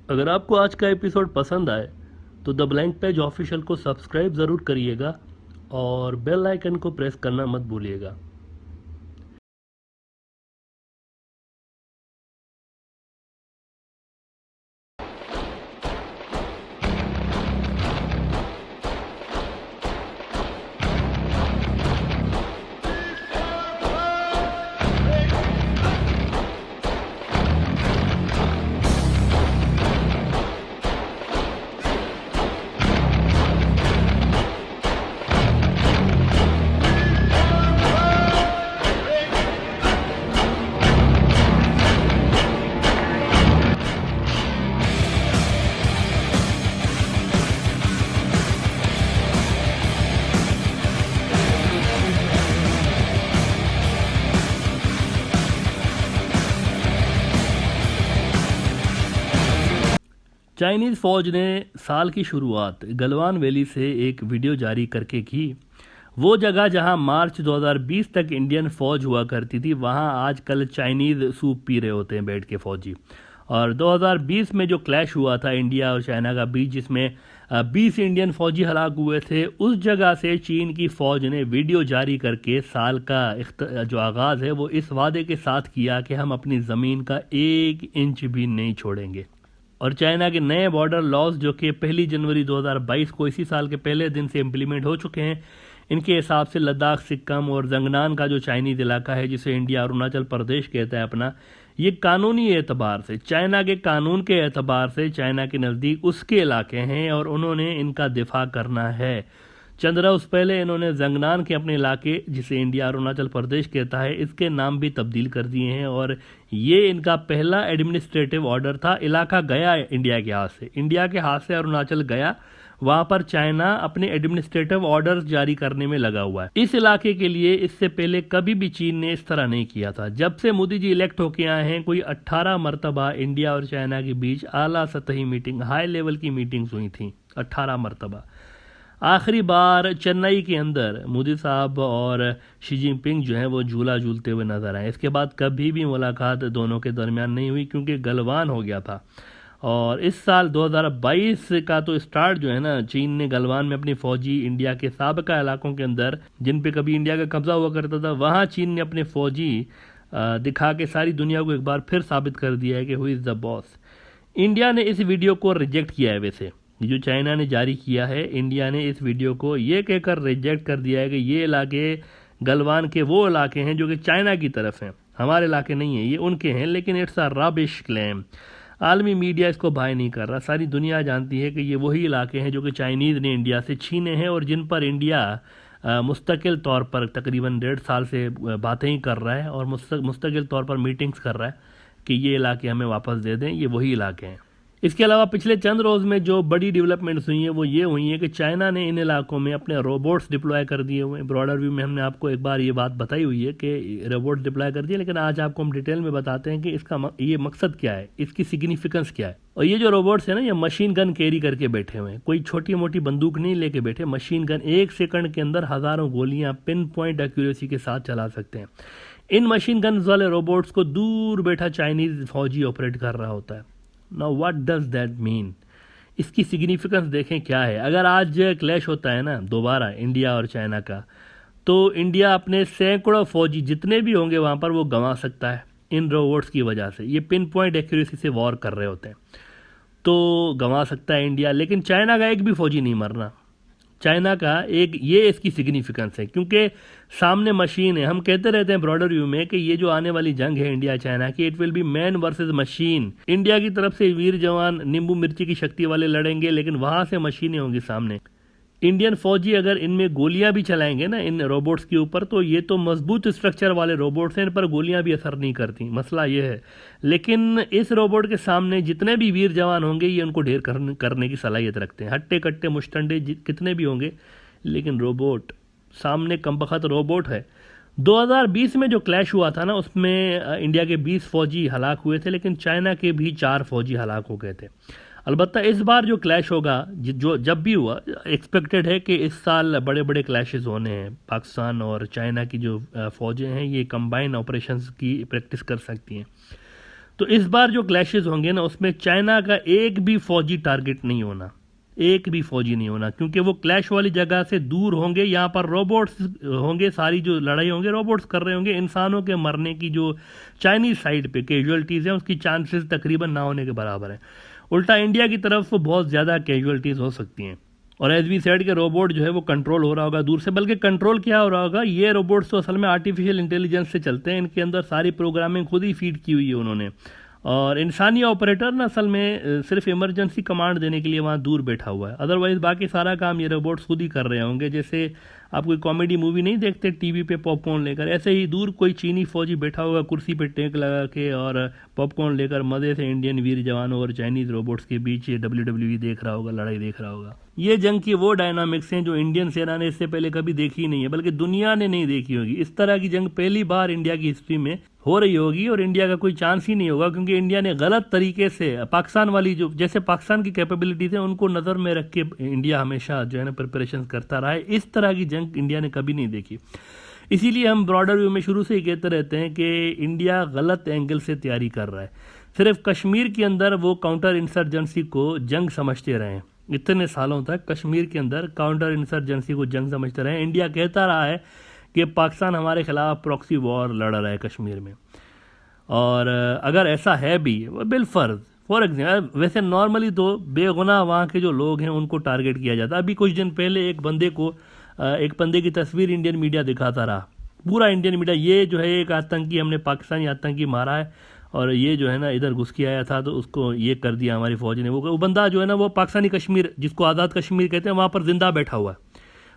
अगर आपको आज का एपिसोड पसंद आए तो द ब्लैंक पेज ऑफिशियल को सब्सक्राइब ज़रूर करिएगा और बेल आइकन को प्रेस करना मत भूलिएगा। चाइनीज़ फ़ौज ने साल की शुरुआत गलवान वैली से एक वीडियो जारी करके की। वो जगह जहां मार्च 2020 तक इंडियन फ़ौज हुआ करती थी, वहां आजकल चाइनीज़ सूप पी रहे होते हैं बैठ के फ़ौजी। और 2020 में जो क्लैश हुआ था इंडिया और चाइना का बीच, जिसमें 20 इंडियन फ़ौजी हलाक हुए थे, उस जगह से चीन की फ़ौज ने वीडियो जारी करके साल का जो आगाज़ है वो इस वादे के साथ किया कि हम अपनी ज़मीन का 1 इंच भी नहीं छोड़ेंगे। और चाइना के नए बॉर्डर लॉज जो कि 1 जनवरी 2022 को इसी साल के पहले दिन से इम्प्लीमेंट हो चुके हैं, इनके हिसाब से लद्दाख, सिक्किम और जंगनान का जो चाइनीज़ इलाका है, जिसे इंडिया अरुणाचल प्रदेश कहता है अपना, ये कानूनी एतबार से, चाइना के कानून के एतबार से चाइना के नज़दीक उसके इलाके हैं और उन्होंने इनका दिफा करना है। चंद रोज़ पहले इन्होंने जंगनान के अपने इलाके, जिसे इंडिया अरुणाचल प्रदेश कहता है, इसके नाम भी तब्दील कर दिए हैं और ये इनका पहला एडमिनिस्ट्रेटिव ऑर्डर था। इलाका गया इंडिया के हाथ से, इंडिया के हाथ से अरुणाचल गया, वहां पर चाइना अपने एडमिनिस्ट्रेटिव ऑर्डर्स जारी करने में लगा हुआ है। इस इलाके के लिए इससे पहले कभी भी चीन ने इस तरह नहीं किया था। जब से मोदी जी इलेक्ट होके आए हैं, कोई 18 मरतबा इंडिया और चाइना के बीच आला सतही मीटिंग, हाई लेवल की मीटिंग्स हुई थी, 18 मरतबा। आखिरी बार चेन्नई के अंदर मोदी साहब और शी जिनपिंग जो हैं वो झूला झूलते हुए नजर आए। इसके बाद कभी भी मुलाकात दोनों के दरमियान नहीं हुई, क्योंकि गलवान हो गया था। और इस साल 2022 का तो स्टार्ट जो है ना, चीन ने गलवान में अपनी फौजी इंडिया के साबका इलाकों के अंदर, जिन पे कभी इंडिया का कब्जा हुआ करता था, वहाँ चीन ने अपने फौजी दिखा के सारी दुनिया को एक बार फिर साबित कर दिया है कि who is the boss. India ने इस वीडियो को रिजेक्ट किया है। वैसे जो चाइना ने जारी किया है, इंडिया ने इस वीडियो को ये कहकर रिजेक्ट कर दिया है कि ये इलाके गलवान के वो इलाके हैं जो कि चाइना की तरफ हैं, हमारे इलाके नहीं हैं, ये उनके हैं। लेकिन इट्स अ रबिश क्लेम। आलमी मीडिया इसको बाय नहीं कर रहा। सारी दुनिया जानती है कि ये वही इलाके हैं जो कि चाइनीज़ ने इंडिया से छीने हैं और जिन पर इंडिया मुस्तकिल तौर पर तकरीबन 1.5 साल से बातें ही कर रहा है और मुस्तकिल तौर पर मीटिंग्स कर रहा है कि ये इलाके हमें वापस दे दें, ये वही इलाके हैं। इसके अलावा पिछले चंद रोज़ में जो बड़ी डेवलपमेंट्स हुई हैं वो ये हुई हैं कि चाइना ने इन इलाकों में अपने रोबोट्स डिप्लॉय कर दिए हुए हैं। ब्रॉडर व्यू में हमने आपको एक बार ये बात बताई हुई है कि रोबोट्स डिप्लॉय कर दिए, लेकिन आज आपको हम डिटेल में बताते हैं कि इसका ये मकसद क्या है, इसकी सिग्निफिकेंस क्या है। और ये जो रोबोट्स हैं ना, ये मशीन गन कैरी करके बैठे हुए हैं, कोई छोटी मोटी बंदूक नहीं लेके बैठे, मशीन गन 1 सेकंड के अंदर हज़ारों गोलियां पिन पॉइंट एक्यूरेसी के साथ चला सकते हैं। इन मशीन गन वाले रोबोट्स को दूर बैठा चाइनीज़ फौजी ऑपरेट कर रहा होता है। Now what does that mean? इसकी सिग्निफिकेंस देखें क्या है। अगर आज क्लैश होता है ना दोबारा इंडिया और चाइना का, तो इंडिया अपने सैकड़ों फौजी जितने भी होंगे वहाँ पर वो गंवा सकता है इन रोबोट्स की वजह से। ये पिन पॉइंट एक्यूरेसी से वॉर कर रहे होते हैं, तो गंवा सकता है इंडिया। लेकिन चाइना का एक भी फौजी नहीं मरना। चाइना का एक ये इसकी सिग्निफिकेंस है, क्योंकि सामने मशीन है। हम कहते रहते हैं ब्रॉडर व्यू में कि ये जो आने वाली जंग है इंडिया चाइना की, it will be man versus machine. India की तरफ से वीर जवान नींबू मिर्ची की शक्ति वाले लड़ेंगे, लेकिन वहां से मशीनें होंगी सामने। इंडियन फौजी अगर इनमें गोलियां भी चलाएंगे ना इन रोबोट्स के ऊपर, तो ये तो मजबूत स्ट्रक्चर वाले रोबोट्स हैं, इन पर गोलियां भी असर नहीं करती, मसला ये है। लेकिन इस रोबोट के सामने जितने भी वीर जवान होंगे, ये उनको ढेर करने की सलाहियत रखते हैं। हट्टे कट्टे मुश्तंडे कितने भी होंगे, लेकिन रोबोट सामने कमबख्त रोबोट है। 2020 में जो क्लैश हुआ था ना, उसमें इंडिया के 20 फौजी हलाक हुए थे, लेकिन चाइना के भी 4 फौजी हलाक हो गए थे। अलबत्ता इस बार जो क्लैश होगा, जो जब भी हुआ, एक्सपेक्टेड है कि इस साल बड़े बड़े क्लैशेस होने हैं। पाकिस्तान और चाइना की जो फ़ौजें हैं, ये कंबाइन ऑपरेशंस की प्रैक्टिस कर सकती हैं। तो इस बार जो क्लैशेस होंगे ना, उसमें चाइना का एक भी फौजी टारगेट नहीं होना, एक भी फौजी नहीं होना, क्योंकि वो क्लैश वाली जगह से दूर होंगे। यहाँ पर रोबोट्स होंगे, सारी जो लड़ाई होंगे रोबोट्स कर रहे होंगे। इंसानों के मरने की जो चाइनीज साइड पे कैजुअलिटीज़ हैं उसकी चांसेस तकरीबन ना होने के बराबर हैं। उल्टा इंडिया की तरफ बहुत ज़्यादा कैजुअलिटीज़ हो सकती हैं। और एज वी सेड के रोबोट जो है वो कंट्रोल हो रहा होगा दूर से, बल्कि कंट्रोल क्या हो रहा होगा, ये रोबोट्स तो असल में आर्टिफिशियल इंटेलिजेंस से चलते हैं, इनके अंदर सारी प्रोग्रामिंग खुद ही फीड की हुई है उन्होंने। और इंसानी ऑपरेटर ना असल में सिर्फ इमरजेंसी कमांड देने के लिए वहाँ दूर बैठा हुआ है, अदरवाइज बाकी सारा काम ये रोबोट्स खुद ही कर रहे होंगे। जैसे आप कोई कॉमेडी मूवी नहीं देखते टीवी पे पॉपकॉर्न लेकर, ऐसे ही दूर कोई चीनी फौजी बैठा होगा कुर्सी पे टेक लगा के और पॉपकॉर्न लेकर मज़े से इंडियन वीर जवानों और चाइनीज़ रोबोट्स के बीच WWE देख रहा होगा, लड़ाई देख रहा होगा। ये जंग की वो डायनामिक्स हैं जो इंडियन सेना ने इससे पहले कभी देखी ही नहीं है, बल्कि दुनिया ने नहीं देखी होगी। इस तरह की जंग पहली बार इंडिया की हिस्ट्री में हो रही होगी और इंडिया का कोई चांस ही नहीं होगा, क्योंकि इंडिया ने गलत तरीके से पाकिस्तान वाली जो जैसे पाकिस्तान की कैपेबिलिटीज है उनको नज़र में रख के इंडिया हमेशा जो है ना प्रिपरेशन करता रहा है। इस तरह की जंग इंडिया ने कभी नहीं देखी। इसीलिए हम ब्रॉडर व्यू में शुरू से ही कहते रहते हैं कि इंडिया गलत एंगल से तैयारी कर रहा है। सिर्फ कश्मीर के अंदर वो काउंटर इंसर्जेंसी को जंग समझते रहे, इतने सालों तक कश्मीर के अंदर काउंटर इंसर्जेंसी को जंग समझते रहे। इंडिया कहता रहा है कि पाकिस्तान हमारे खिलाफ प्रॉक्सी वॉर लड़ रहा है कश्मीर में, और अगर ऐसा है भी बिलफर्ज, फॉर एग्जाम्पल वैसे नॉर्मली तो बेगुनाह वहाँ के जो लोग हैं उनको टारगेट किया जाता है। अभी कुछ दिन पहले एक बंदे की तस्वीर इंडियन मीडिया दिखाता रहा, पूरा इंडियन मीडिया, ये जो है एक आतंकी, हमने पाकिस्तानी आतंकी मारा है और ये जो है ना इधर घुस के आया था तो उसको ये कर दिया हमारी फौज ने। वो बंदा जो है ना वो पाकिस्तानी कश्मीर जिसको आज़ाद कश्मीर कहते हैं वहाँ पर जिंदा बैठा हुआ है,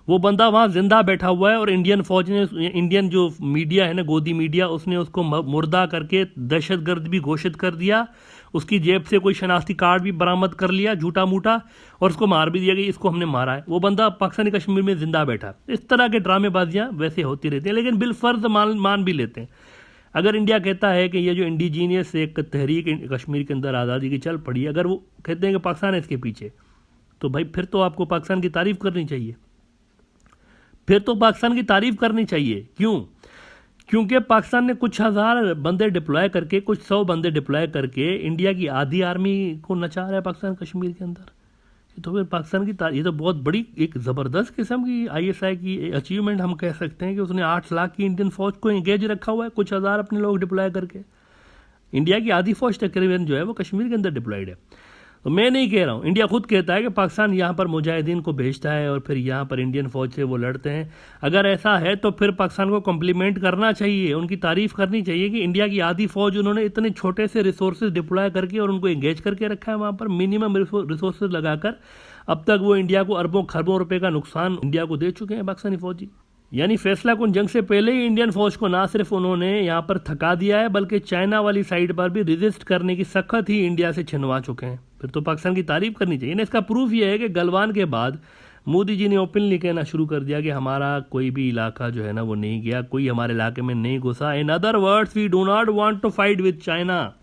वो बंदा वहाँ जिंदा बैठा हुआ है और इंडियन फौज ने, इंडियन जो मीडिया है ना गोदी मीडिया, उसने उसको मुर्दा करके दहशतगर्द भी घोषित कर दिया, उसकी जेब से कोई शनाख्ती कार्ड भी बरामद कर लिया झूठा मूठा, और उसको मार भी दिया कि इसको हमने मारा है। वो बंदा पाकिस्तानी कश्मीर में जिंदा बैठा। इस तरह के ड्रामेबाजियाँ वैसे होती रहती हैं, लेकिन बिलफर्ज मान भी लेते हैं। अगर इंडिया कहता है कि ये जो इंडिजीनियस एक तहरीक कश्मीर के अंदर आज़ादी की चल पड़ी, अगर वो कहते हैं कि पाकिस्तान है इसके पीछे, तो भाई फिर तो आपको पाकिस्तान की तारीफ करनी चाहिए, फिर तो पाकिस्तान की तारीफ करनी चाहिए। क्यों? क्योंकि पाकिस्तान ने कुछ हज़ार बंदे डिप्लॉय करके, कुछ 100 बंदे डिप्लॉय करके इंडिया की आधी आर्मी को नचा रहा है पाकिस्तान कश्मीर के अंदर। तो फिर पाकिस्तान की ये तो बहुत बड़ी एक ज़बरदस्त किस्म की ISI की अचीवमेंट हम कह सकते हैं कि उसने 8 लाख की इंडियन फौज को एंगेज रखा हुआ है, कुछ हज़ार अपने लोग डिप्लॉय करके। इंडिया की आधी फौज तकरीबन जो है वो कश्मीर के अंदर डिप्लॉयड है। तो मैं नहीं कह रहा हूँ, इंडिया खुद कहता है कि पाकिस्तान यहाँ पर मुजाहिदीन को भेजता है और फिर यहाँ पर इंडियन फौज से वो लड़ते हैं। अगर ऐसा है तो फिर पाकिस्तान को कम्प्लीमेंट करना चाहिए, उनकी तारीफ करनी चाहिए कि इंडिया की आधी फौज उन्होंने इतने छोटे से रिसोर्सेज डिप्लॉय करके और उनको एंगेज करके रखा है वहाँ पर मिनिमम रिसोर्सेज लगाकर। अब तक वो इंडिया को अरबों खरबों रुपए का नुकसान इंडिया को दे चुके हैं पाकिस्तानी फौजी। यानी फैसला कुन जंग से पहले ही इंडियन फौज को ना सिर्फ उन्होंने यहाँ पर थका दिया है, बल्कि चाइना वाली साइड पर भी रेजिस्ट करने की सख्त ही इंडिया से छिनवा चुके हैं। फिर तो पाकिस्तान की तारीफ करनी चाहिए। इसका प्रूफ ये है कि गलवान के बाद मोदी जी ने ओपनली कहना शुरू कर दिया कि हमारा कोई भी इलाका जो है ना वो नहीं गया, कोई हमारे इलाके में नहीं घुसा। In other words, we do not want to fight with China.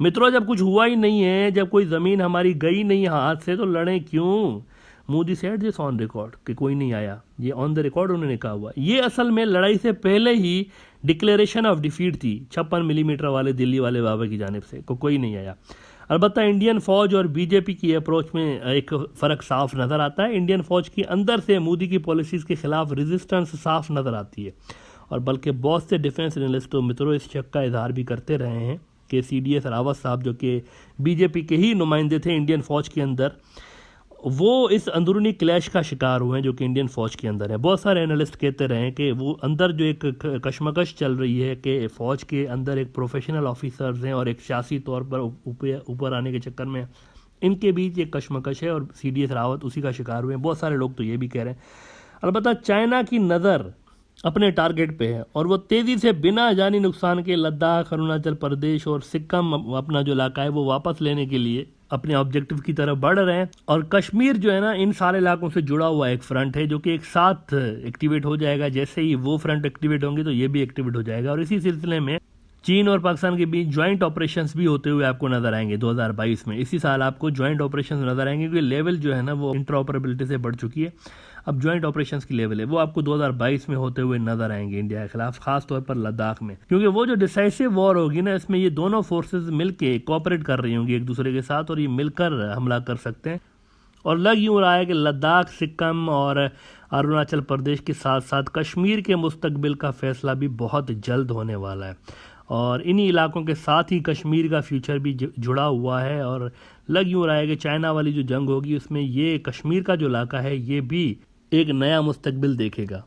मित्रों, जब कुछ हुआ ही नहीं है, जब कोई ज़मीन हमारी गई नहीं हाथ से, तो लड़ें क्यों? Modi said this on record कि कोई नहीं आया, ये ऑन द रिकॉर्ड उन्होंने कहा हुआ। ये असल में लड़ाई से पहले ही डिक्लेरेशन ऑफ डिफीट थी 56 मिलीमीटर वाले दिल्ली वाले बाबा की जानिब से, कोई नहीं आया। अलबत्ता इंडियन फौज और बीजेपी की अप्रोच में एक फ़र्क साफ नज़र आता है। इंडियन फौज की अंदर से मोदी की पॉलिसीज़ के खिलाफ रेजिस्टेंस साफ नज़र आती है, और बल्कि बहुत से डिफेंस एनालिस्टों मित्रों इस शक का इजहार भी करते रहे हैं कि CDS रावत साहब, जो कि बीजेपी के ही नुमाइंदे थे इंडियन फौज के अंदर, वो इस अंदरूनी क्लैश का शिकार हुए हैं जो कि इंडियन फौज के अंदर है। बहुत सारे एनालिस्ट कहते रहे हैं कि वो अंदर जो एक कशमकश चल रही है कि फौज के अंदर एक प्रोफेशनल ऑफिसर्स हैं और एक सियासी तौर पर ऊपर आने के चक्कर में इनके बीच एक कशमकश है, और CDS रावत उसी का शिकार हुए हैं। बहुत सारे लोग तो ये भी कह रहे हैं। अलबत्ता चाइना की नज़र अपने टारगेट पे है और वो तेज़ी से बिना जानी नुकसान के लद्दाख, अरुणाचल प्रदेश और सिक्किम अपना जो इलाका है वो वापस लेने के लिए अपने ऑब्जेक्टिव की तरफ बढ़ रहे हैं। और कश्मीर जो है ना इन सारे इलाकों से जुड़ा हुआ एक फ्रंट है जो कि एक साथ एक्टिवेट हो जाएगा। जैसे ही वो फ्रंट एक्टिवेट होंगे तो ये भी एक्टिवेट हो जाएगा, और इसी सिलसिले में चीन और पाकिस्तान के बीच ज्वाइंट ऑपरेशंस भी होते हुए आपको नजर आएंगे 2022 में। इसी साल आपको ज्वाइंट ऑपरेशंस नजर आएंगे क्योंकि लेवल जो है ना वो इंटरऑपरेबिलिटी से बढ़ चुकी है। अब ज्वाइंट ऑपरेशंस की लेवल है वो आपको 2022 में होते हुए नजर आएंगे इंडिया के खिलाफ, खास तौर पर लद्दाख में, क्योंकि वो जो डिसाइसिव वॉर होगी ना, इसमें ये दोनों फोर्सेस मिलके कोऑपरेट कर रही होंगी एक दूसरे के साथ और ये मिलकर हमला कर सकते हैं। और लग यूँ रहा है कि लद्दाख, सिक्किम और अरुणाचल प्रदेश के साथ साथ कश्मीर के मुस्तकबिल का फैसला भी बहुत जल्द होने वाला है और इन्हीं इलाकों के साथ ही कश्मीर का फ्यूचर भी जुड़ा हुआ है। और लग यूँ रहा है कि चाइना वाली जो जंग होगी उसमें ये कश्मीर का जो इलाका है ये भी एक नया मुस्तकबिल देखेगा।